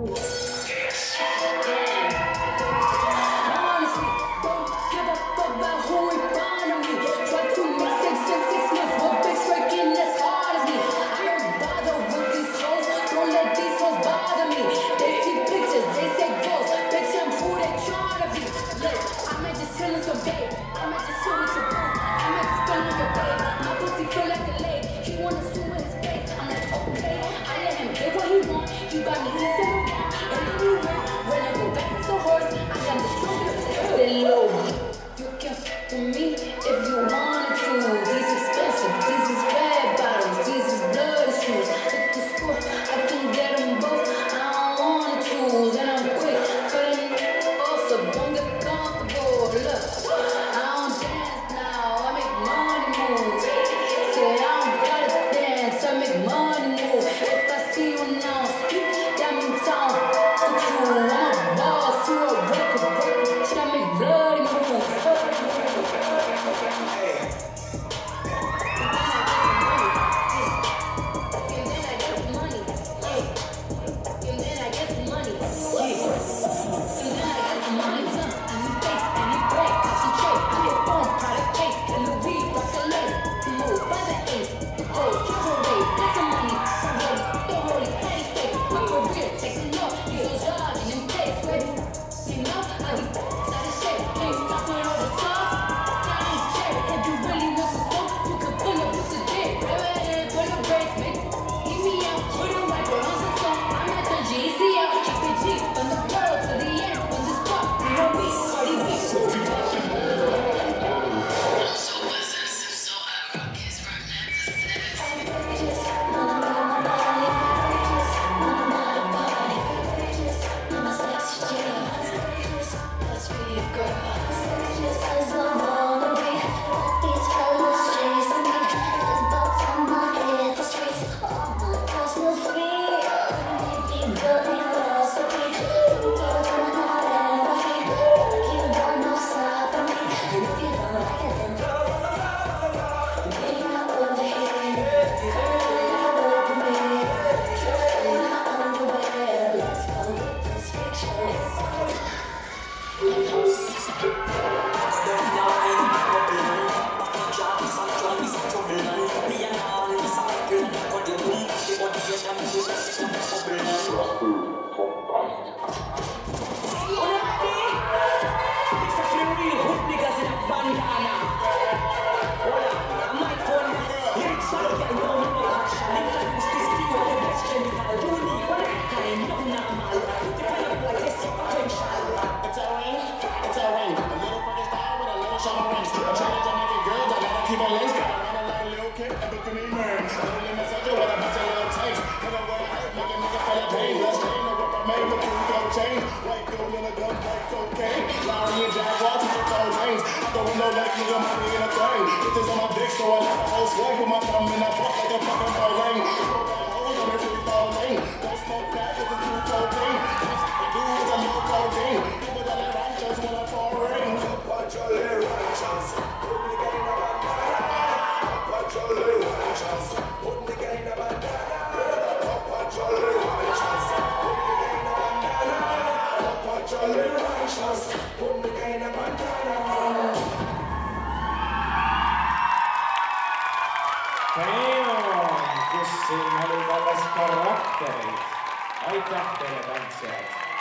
Honestly, don't give a fuck about who in front of me. Try to make sense in 6 months, what bitch working as hard as me? I don't bother with these hoes, don't let these hoes bother me. They see pictures, they say ghosts, bitch I'm who they tryna be. Look, I might just chill in some babe, I might just chill with your boo, I might just spend on your babe. My pussy feel like a leg, he wanna swim with his face. I'm like, okay, I let him get what he want, he got me kissing around, and then he went, when I go back to the horse, I got the stronger than low. You can fuck with me if you wanted to. These expensive, these is red bottoms, these is bloody shoes. Hit the school, I can get them both. I don't wanna choose, and I'm quick cutting off, so don't get comfortable. Look, I don't dance now, I make money move. Say I don't gotta dance, I make money move. If I see you now speak, that means I don't fuck with you. I'm a boss, you a worker, shit I make bloody moves. Damn, Kussin oli vallas karakteri. Aitäh teille tanssijat!